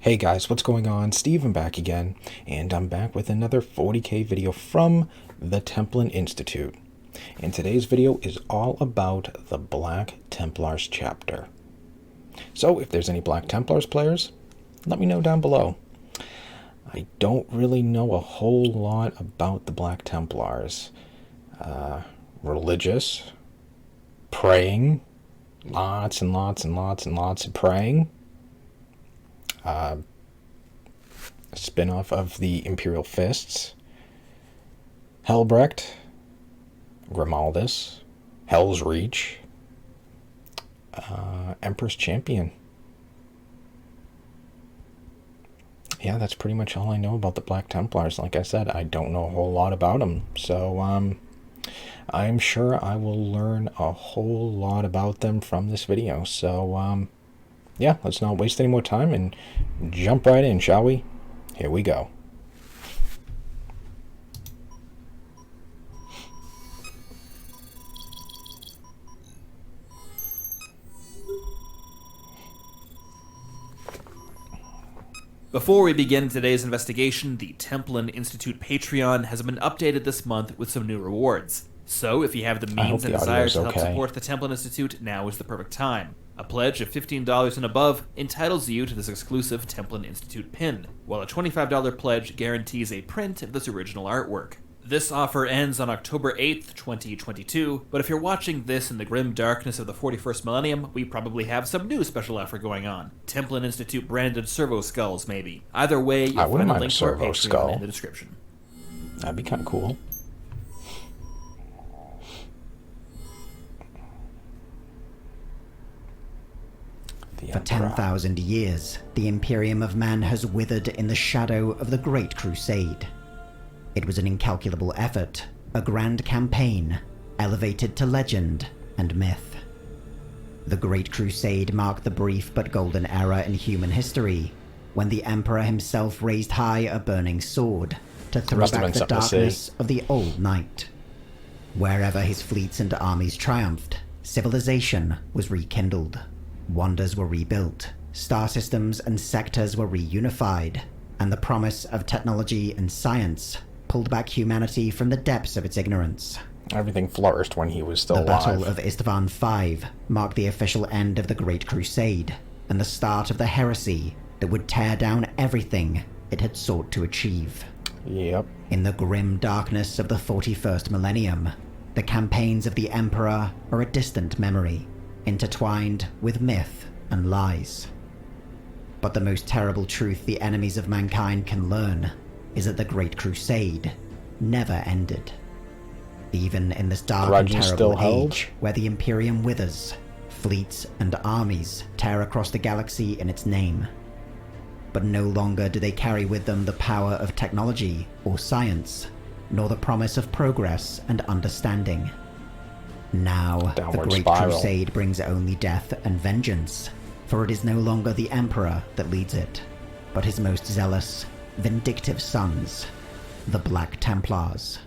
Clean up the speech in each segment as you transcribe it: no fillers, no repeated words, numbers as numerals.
Hey guys, what's going on? Steven back again, and I'm back with another 40k video from the Templars Institute. And today's video is all about the Black Templars chapter. So if there's any Black Templars players, let me know down below. I don't really know a whole lot about the Black Templars. Religious, praying, lots and lots and lots and lots of praying. A spin-off of the Imperial Fists, Helbrecht, Grimaldus, Hell's Reach, Emperor's Champion. Yeah, that's pretty much all I know about the Black Templars. Like I said, I don't know a whole lot about them, so I'm sure I will learn a whole lot about them from this video. So yeah, let's not waste any more time and jump right in, shall we? Here we go. Before we begin today's investigation, the Templars Institute Patreon has been updated this month with some new rewards. So if you have the means and desire to help support the Templars Institute, now is the perfect time. A pledge of $15 and above entitles you to this exclusive Templars Institute pin, while a $25 pledge guarantees a print of this original artwork. This offer ends on October 8th, 2022, but if you're watching this in the grim darkness of the 41st millennium, we probably have some new special offer going on. Templars Institute branded servo skulls, maybe. Either way, you'll find a link to our Patreon in the description. That'd be kind of cool. For 10,000 years, the Imperium of Man has withered in the shadow of the Great Crusade. It was an incalculable effort, a grand campaign, elevated to legend and myth. The Great Crusade marked the brief but golden era in human history, when the Emperor himself raised high a burning sword to throw back the darkness of the old night. Wherever his fleets and armies triumphed, civilization was rekindled. Wonders were rebuilt, star systems and sectors were reunified, and the promise of technology and science pulled back humanity from the depths of its ignorance. Everything flourished when he was still alive. The Battle of Istvan V marked the official end of the Great Crusade, and the start of the heresy that would tear down everything it had sought to achieve. Yep. In the grim darkness of the 41st millennium, the campaigns of the Emperor are a distant memory, intertwined with myth and lies. But the most terrible truth the enemies of mankind can learn is that the Great Crusade never ended. Even in this dark and terrible age, where the Imperium withers, fleets and armies tear across the galaxy in its name. But no longer do they carry with them the power of technology or science, nor the promise of progress and understanding. Now, the Great Crusade brings only death and vengeance, for it is no longer the Emperor that leads it, but his most zealous, vindictive sons, the Black Templars.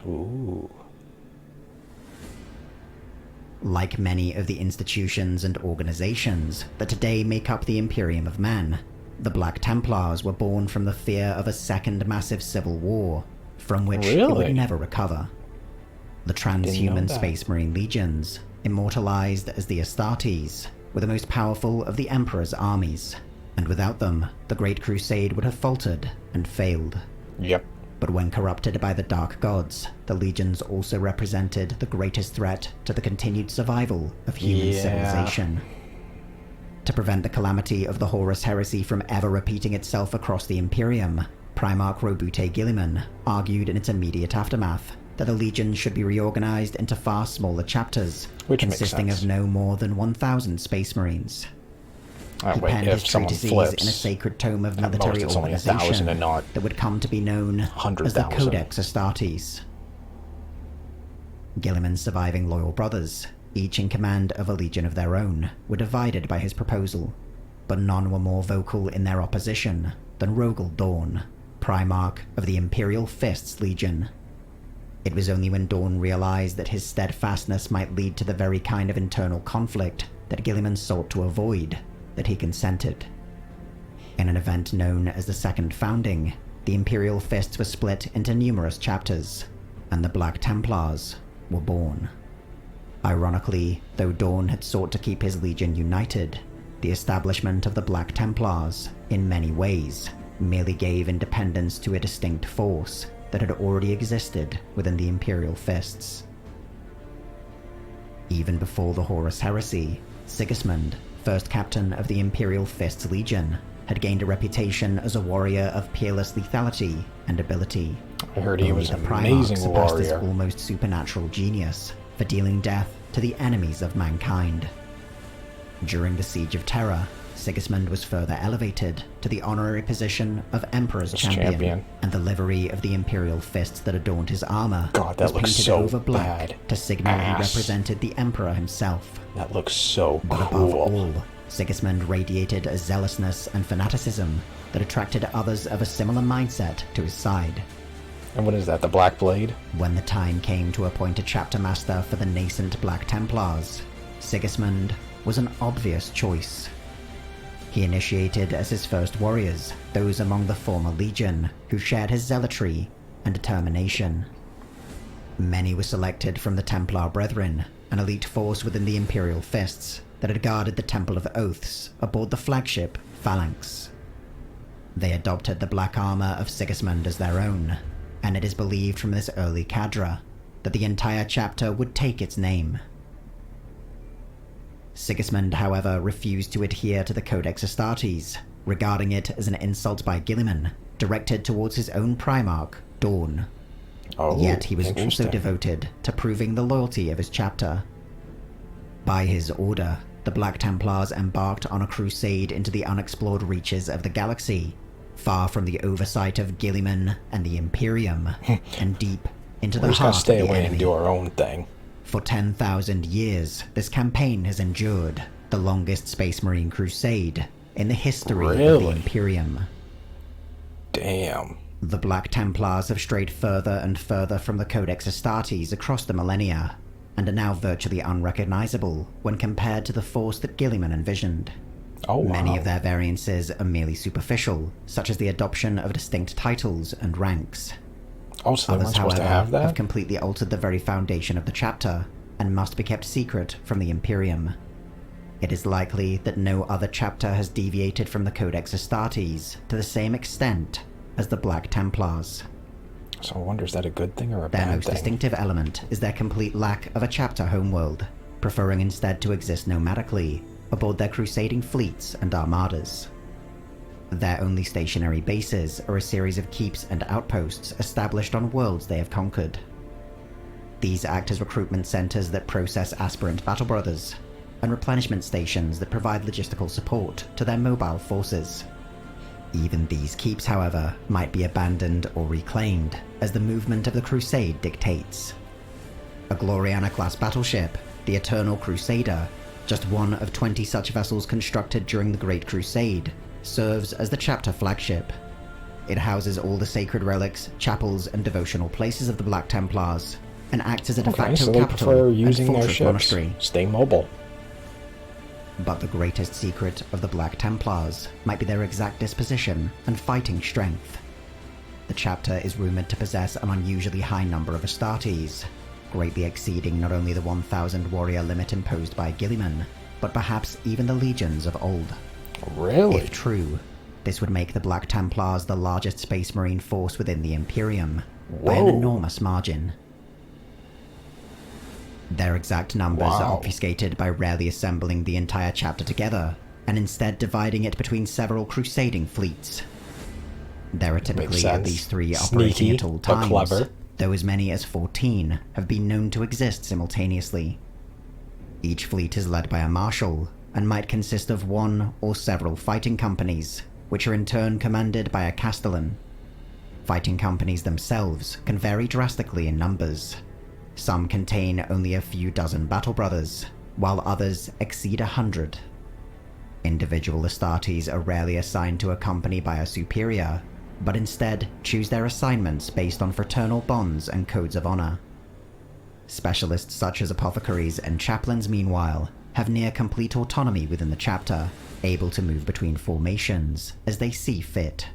Ooh. Like many of the institutions and organizations that today make up the Imperium of Man, the Black Templars were born from the fear of a second massive civil war, from which it would never recover. The transhuman Space Marine legions, immortalized as the Astartes, were the most powerful of the Emperor's armies, and without them, the Great Crusade would have faltered and failed. Yep. But when corrupted by the Dark Gods, the legions also represented the greatest threat to the continued survival of human civilization. To prevent the calamity of the Horus heresy from ever repeating itself across the Imperium, Primarch Roboute Guilliman argued in its immediate aftermath that the Legion should be reorganized into far smaller chapters, consisting of no more than 1,000 Space Marines. He penned his treatises in a sacred tome of military organization that would come to be known as the Codex Astartes. Guilliman's surviving loyal brothers, each in command of a legion of their own, were divided by his proposal, but none were more vocal in their opposition than Rogel Dawn, Primarch of the Imperial Fists Legion. It was only when Dawn realized that his steadfastness might lead to the very kind of internal conflict that Guilliman sought to avoid that he consented. In an event known as the Second Founding, the Imperial Fists were split into numerous chapters, and the Black Templars were born. Ironically, though Dawn had sought to keep his legion united, the establishment of the Black Templars, in many ways, merely gave independence to a distinct force that had already existed within the Imperial Fists. Even before the Horus Heresy, Sigismund, first captain of the Imperial Fists Legion, had gained a reputation as a warrior of peerless lethality and ability. I heard he was an Primarch amazing surpassed his warrior. almost supernatural genius for dealing death to the enemies of mankind. During the Siege of Terror, Sigismund was further elevated to the honorary position of Emperor's Champion, and the livery of the Imperial Fists that adorned his armor God, that was looks painted so over black bad. to signal he represented the Emperor himself. That looks so But above cool. all, Sigismund radiated a zealousness and fanaticism that attracted others of a similar mindset to his side. And what is that, the Black Blade? When the time came to appoint a chapter master for the nascent Black Templars, Sigismund was an obvious choice. He initiated as his first warriors those among the former Legion who shared his zealotry and determination. Many were selected from the Templar Brethren, an elite force within the Imperial Fists that had guarded the Temple of Oaths aboard the flagship Phalanx. They adopted the black armor of Sigismund as their own, and it is believed from this early cadre that the entire chapter would take its name. Sigismund, however, refused to adhere to the Codex Astartes, regarding it as an insult by Guilliman, directed towards his own Primarch, Dawn. Oh, Yet he was also interesting. devoted to proving the loyalty of his chapter. By his order, the Black Templars embarked on a crusade into the unexplored reaches of the galaxy, far from the oversight of Guilliman and the Imperium, and deep into the We're just gonna heart stay of the away enemy. and do our own thing. For 10,000 years, this campaign has endured, the longest Space Marine crusade in the history of the Really? Imperium. Damn. The Black Templars have strayed further and further from the Codex Astartes across the millennia, and are now virtually unrecognizable when compared to the force that Guilliman envisioned. Oh, wow. Many of their variances are merely superficial, such as the adoption of distinct titles and ranks. Oh, so they're not Others, supposed however, to have that? have completely altered the very foundation of the chapter, and must be kept secret from the Imperium. It is likely that no other chapter has deviated from the Codex Astartes to the same extent as the Black Templars. So I wonder, is that a good thing or a Their bad most thing? distinctive element is their complete lack of a chapter homeworld, preferring instead to exist nomadically aboard their crusading fleets and armadas. Their only stationary bases are a series of keeps and outposts established on worlds they have conquered. These act as recruitment centers that process aspirant battle brothers, and replenishment stations that provide logistical support to their mobile forces. Even these keeps, however, might be abandoned or reclaimed as the movement of the Crusade dictates. A Gloriana-class battleship, the Eternal Crusader, just one of 20 such vessels constructed during the Great Crusade, serves as the chapter flagship. It houses all the sacred relics, chapels, and devotional places of the Black Templars, and acts as a de Okay, facto so they capital prefer and using their fortress ships. monastery. Stay mobile. But the greatest secret of the Black Templars might be their exact disposition and fighting strength. The chapter is rumored to possess an unusually high number of Astartes, greatly exceeding not only the 1,000 warrior limit imposed by Guilliman, but perhaps even the legions of old. Really? If true, this would make the Black Templars the largest Space Marine force within the Imperium, by an Whoa. enormous margin. Their exact numbers are Wow. obfuscated by rarely assembling the entire chapter together, and instead dividing it between several crusading fleets. There are typically at sense. least 3 operating Sneaky, at all but times, clever. though as many as 14 have been known to exist simultaneously. Each fleet is led by a marshal, and might consist of one or several fighting companies, which are in turn commanded by a castellan. Fighting companies themselves can vary drastically in numbers. Some contain only a few dozen battle brothers, while others exceed 100. Individual Astartes are rarely assigned to a company by a superior, but instead choose their assignments based on fraternal bonds and codes of honor. Specialists such as apothecaries and chaplains, meanwhile, have near complete autonomy within the chapter, able to move between formations as they see fit.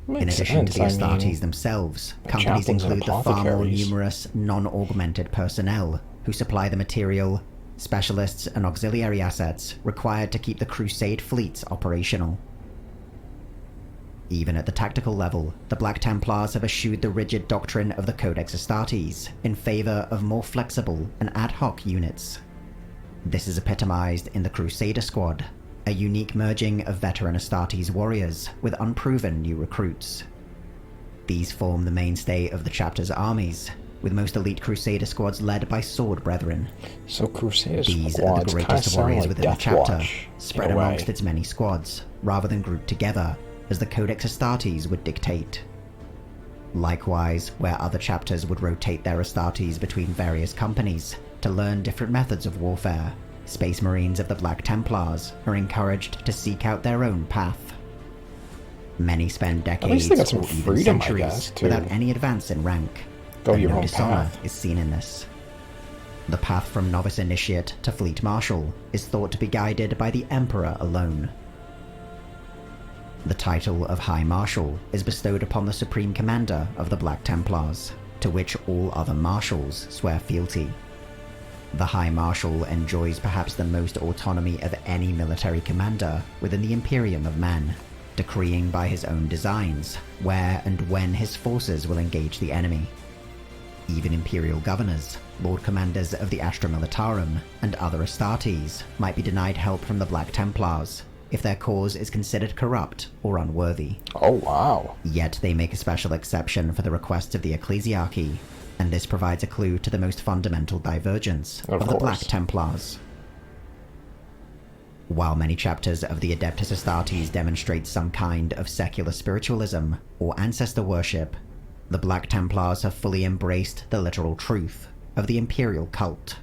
Makes In addition sense. to the Astartes themselves, companies chaplains and include the far more apothecaries. numerous non-augmented personnel who supply the material, specialists and auxiliary assets required to keep the Crusade fleets operational. Even at the tactical level, the Black Templars have eschewed the rigid doctrine of the Codex Astartes in favor of more flexible and ad hoc units. This is epitomized in the Crusader Squad, a unique merging of veteran Astartes warriors with unproven new recruits. These form the mainstay of the chapter's armies, with most elite Crusader squads led by sword brethren. So Crusader These are squads the kind of greatest sound warriors like within the Death chapter, Watch, spread in a way. amongst its many squads, rather than grouped together, as the Codex Astartes would dictate. Likewise, where other chapters would rotate their Astartes between various companies to learn different methods of warfare, Space Marines of the Black Templars are encouraged to seek out their own path. Many spend decades they got some or even freedom, I centuries guess, to without any advance in rank, go and your no own dishonor path. is seen in this. The path from novice initiate to fleet marshal is thought to be guided by the Emperor alone. The title of High Marshal is bestowed upon the Supreme Commander of the Black Templars, to which all other marshals swear fealty. The High Marshal enjoys perhaps the most autonomy of any military commander within the Imperium of Man, decreeing by his own designs where and when his forces will engage the enemy. Even Imperial governors, Lord Commanders of the Astra Militarum, and other Astartes might be denied help from the Black Templars if their cause is considered corrupt or unworthy. Oh, wow. Yet they make a special exception for the requests of the Ecclesiarchy, and this provides a clue to the most fundamental divergence of the Black Templars. While many chapters of the Adeptus Astartes demonstrate some kind of secular spiritualism or ancestor worship, the Black Templars have fully embraced the literal truth of the imperial cult.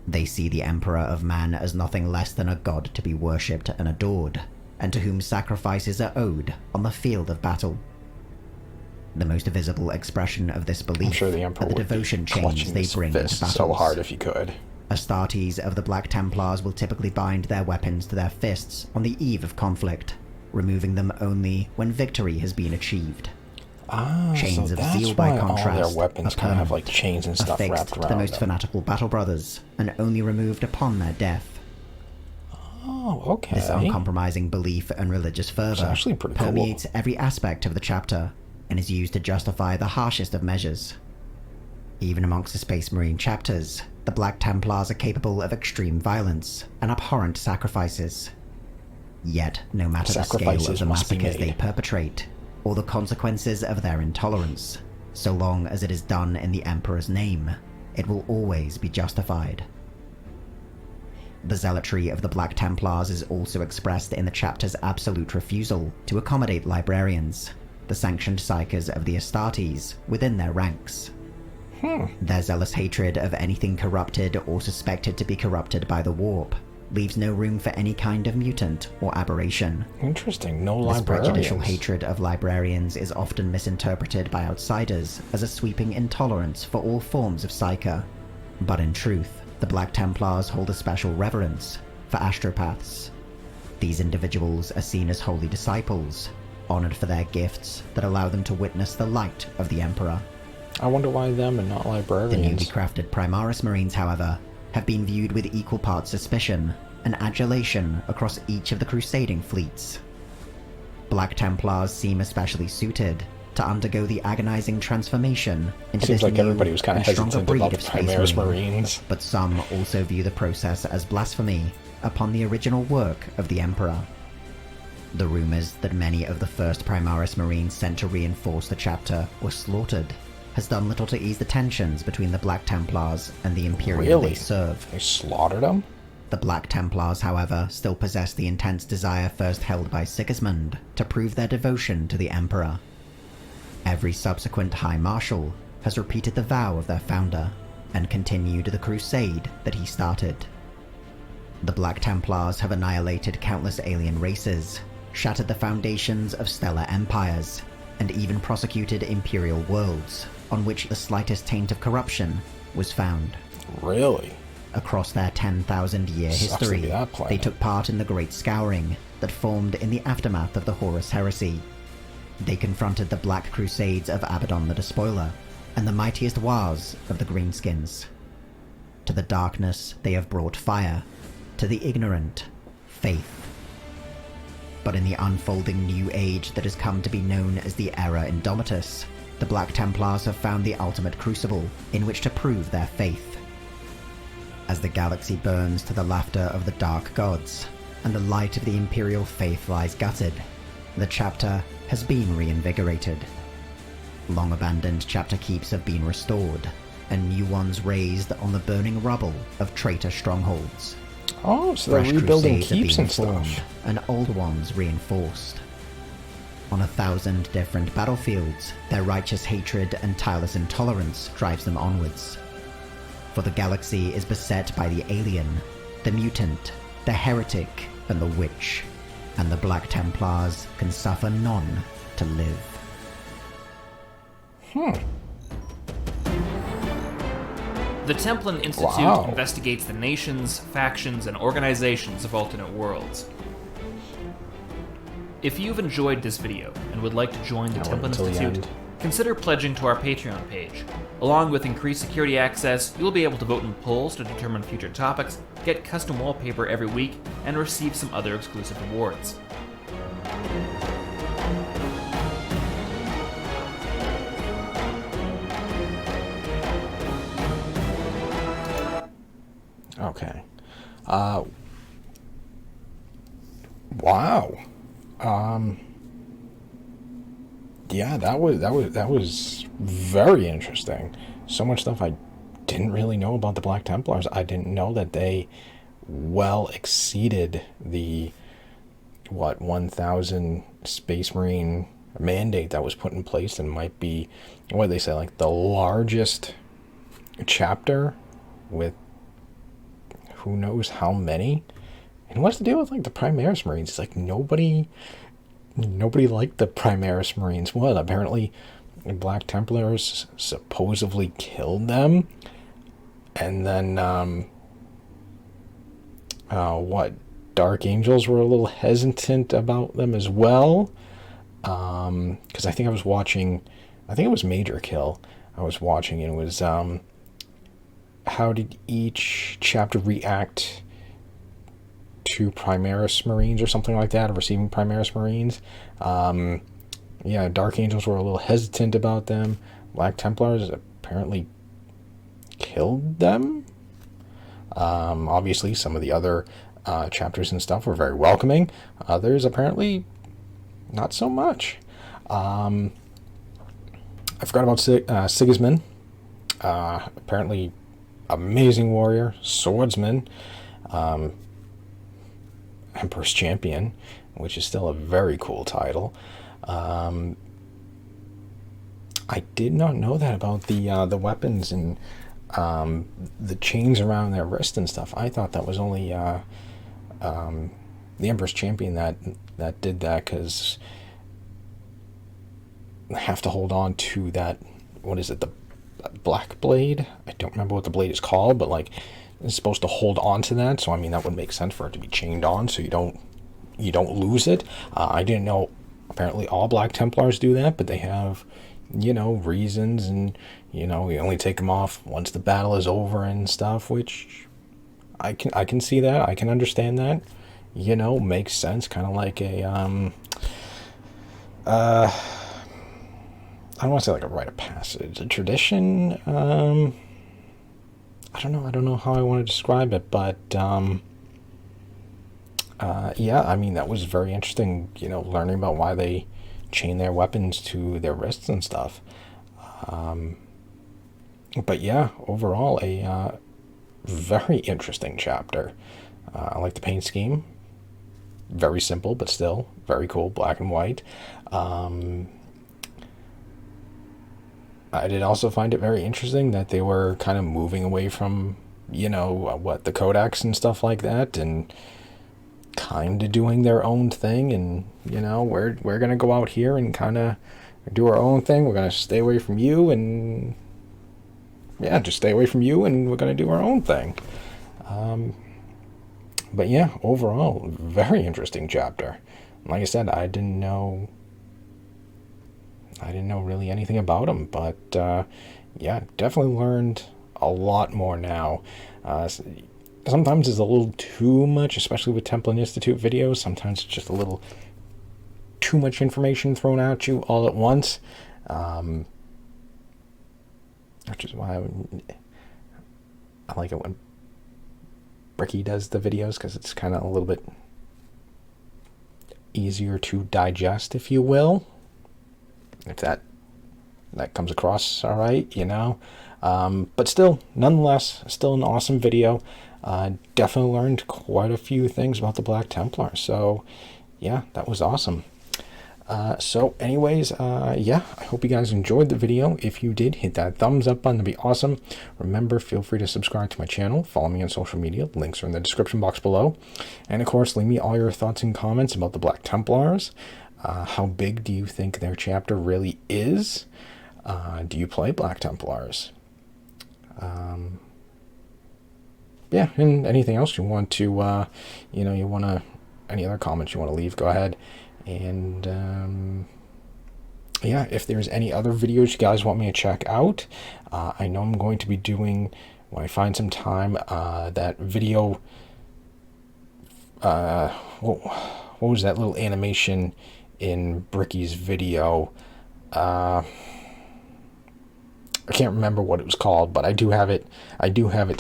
They see the Emperor of Man as nothing less than a god to be worshipped and adored, and to whom sacrifices are owed on the field of battle. The most visible expression of this belief I'm sure the Emperor are the would devotion be chains clutching they his bring to fists battles. so hard if he could. Astartes of the Black Templars will typically bind their weapons to their fists on the eve of conflict, removing them only when victory has been achieved. Chains so of that's zeal, by why contrast, all their weapons are kind of have permanent, like chains and stuff affixed wrapped to around the most them. fanatical battle brothers, and only removed upon their death. Oh, okay. This uncompromising belief and religious fervor actually pretty cool. permeates every aspect of the chapter, and is used to justify the harshest of measures. Even amongst the Space Marine chapters, the Black Templars are capable of extreme violence and abhorrent sacrifices. Yet, no matter the scale of Sacrifices the must be massacres they made. perpetrate, or the consequences of their intolerance, so long as it is done in the Emperor's name, it will always be justified. The zealotry of the Black Templars is also expressed in the chapter's absolute refusal to accommodate librarians, the sanctioned psychers of the Astartes, within their ranks. Their zealous hatred of anything corrupted or suspected to be corrupted by the warp leaves no room for any kind of mutant or aberration. Interesting. No This librarians. prejudicial hatred of librarians is often misinterpreted by outsiders as a sweeping intolerance for all forms of psyker. But in truth, the Black Templars hold a special reverence for astropaths. These individuals are seen as holy disciples, honored for their gifts that allow them to witness the light of the Emperor. I wonder why them and not The newly librarians. crafted Primaris Marines, however, have been viewed with equal parts suspicion and adulation across each of the crusading fleets. Black Templars seem especially suited to undergo the agonizing transformation into Seems this like new everybody was kind and of stronger hesitant breed about of the Space Primaris Marine. Marines. But some also view the process as blasphemy upon the original work of the Emperor. The rumors that many of the first Primaris Marines sent to reinforce the chapter were slaughtered has done little to ease the tensions between the Black Templars and the Imperium Really? they serve. They slaughtered them? The Black Templars, however, still possess the intense desire first held by Sigismund to prove their devotion to the Emperor. Every subsequent High Marshal has repeated the vow of their founder and continued the crusade that he started. The Black Templars have annihilated countless alien races, shattered the foundations of stellar empires, and even prosecuted imperial worlds on which the slightest taint of corruption was found. Really? across their 10,000-year history, they took part in the Great Scouring that formed in the aftermath of the Horus Heresy. They confronted the Black Crusades of Abaddon the Despoiler and the mightiest Wars of the Greenskins. To the darkness they have brought fire, to the ignorant, faith. But in the unfolding new age that has come to be known as the Era Indomitus, the Black Templars have found the ultimate crucible in which to prove their faith. As the galaxy burns to the laughter of the dark gods, and the light of the Imperial faith lies gutted, the chapter has been reinvigorated. Long-abandoned chapter keeps have been restored, and new ones raised on the burning rubble of traitor strongholds. Oh, so they're rebuilding keeps and stuff. And old ones reinforced. On 1,000 different battlefields, their righteous hatred and tireless intolerance drives them onwards. For the galaxy is beset by the alien, the mutant, the heretic, and the witch, and the Black Templars can suffer none to live. The Templin Institute investigates the nations, factions, and organizations of alternate worlds. If you've enjoyed this video and would like to join the Templin Institute, consider pledging to our Patreon page. Along with increased security access, you'll be able to vote in polls to determine future topics, get custom wallpaper every week, and receive some other exclusive rewards. Okay. Wow. Yeah, that was very interesting. So much stuff I didn't really know about the Black Templars. I didn't know that they well exceeded the 1,000 Space Marine mandate that was put in place, and might be, what they say, like the largest chapter with who knows how many. And what's the deal with like the Primaris Marines? It's like nobody liked the Primaris Marines. What, apparently the Black Templars supposedly killed them, and then Dark Angels were a little hesitant about them as well, because I think it was Major Kill I was watching, and it was how did each chapter react to Primaris Marines or something like that, or receiving Primaris Marines. Yeah, Dark Angels were a little hesitant about them. Black Templars apparently killed them. Obviously, some of the other chapters and stuff were very welcoming. Others apparently not so much. I forgot about Sigismund. Apparently amazing warrior, swordsman, Emperor's Champion, which is still a very cool title. I did not know that about the weapons and the chains around their wrist and stuff. I thought that was only the Emperor's Champion that did that, because I have to hold on to that, what is it, the black blade? I don't remember what the blade is called, but like it's supposed to hold on to that, so I mean that would make sense for it to be chained on so you don't lose it. I didn't know apparently all Black Templars do that, but they have, reasons, and you only take them off once the battle is over and stuff, which I can see that, I can understand that, makes sense, kind of like a I don't want to say like a rite of passage, a tradition. I don't know how I want to describe it, but yeah, I mean that was very interesting. Learning about why they chain their weapons to their wrists and stuff. But yeah, overall a very interesting chapter. I like the paint scheme. Very simple, but still very cool, black and white. I did also find it very interesting that they were kind of moving away from, the codex and stuff like that, and kind of doing their own thing, and, we're going to go out here and kind of do our own thing. We're going to stay away from you, and, yeah, just stay away from you, and we're going to do our own thing. But yeah, overall, very interesting chapter. Like I said, I didn't know really anything about him, but yeah, definitely learned a lot more now. Sometimes it's a little too much, especially with Templin Institute videos. Sometimes it's just a little too much information thrown at you all at once, which is why I like it when Bricky does the videos, because it's kind of a little bit easier to digest, if you will, if that comes across all right, you know. But still, nonetheless, still an awesome video. Definitely learned quite a few things about the Black Templars, so yeah, that was awesome. So anyways, yeah, I hope you guys enjoyed the video. If you did, hit that thumbs up button, that'd be awesome. Remember, feel free to subscribe to my channel, follow me on social media, links are in the description box below, and of course, leave me all your thoughts and comments about the Black Templars. How big do you think their chapter really is? Do you play Black Templars? Yeah, and anything else you want to, any other comments you want to leave, go ahead. And yeah, if there's any other videos you guys want me to check out, I know I'm going to be doing, when I find some time, that video, what was that little animation in Bricky's video? I can't remember what it was called, but I do have it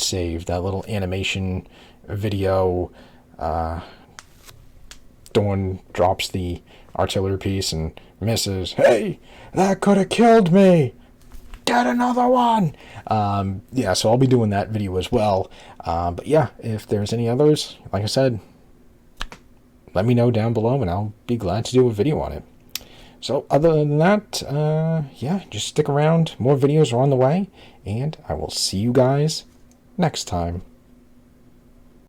saved, that little animation video. Dawn drops the artillery piece and misses. Hey, that could have killed me. Get another one. Yeah, so I'll be doing that video as well. But yeah, if there's any others, like I said, let me know down below and I'll be glad to do a video on it. So other than that, yeah, just stick around. More videos are on the way, and I will see you guys next time.